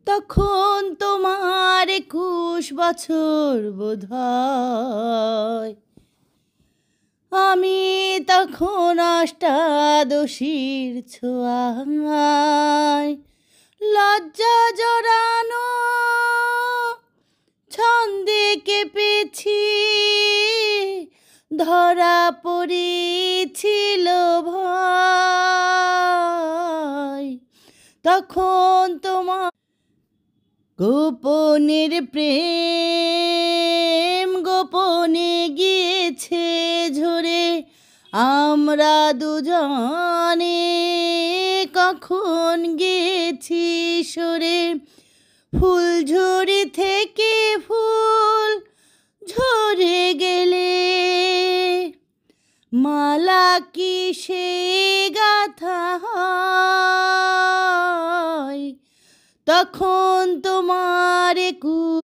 তখন তোমার 21 বছর বোধহয়। আমি তখন অষ্টাদশীর ছোঁয়ায় লজ্জা জড়ানো ছন্দে কেঁপেছি, ধরা পড়েছিল ভয়। তখন তোমার গোপনের প্রেম গোপনে গিয়েছে ঝরে, আমরা দুজনে কখন গেছি সরে। ফুলঝুরি থেকে ফুল ঝরে গেলে মালা কি সে গাথা হয়? তখন তোমার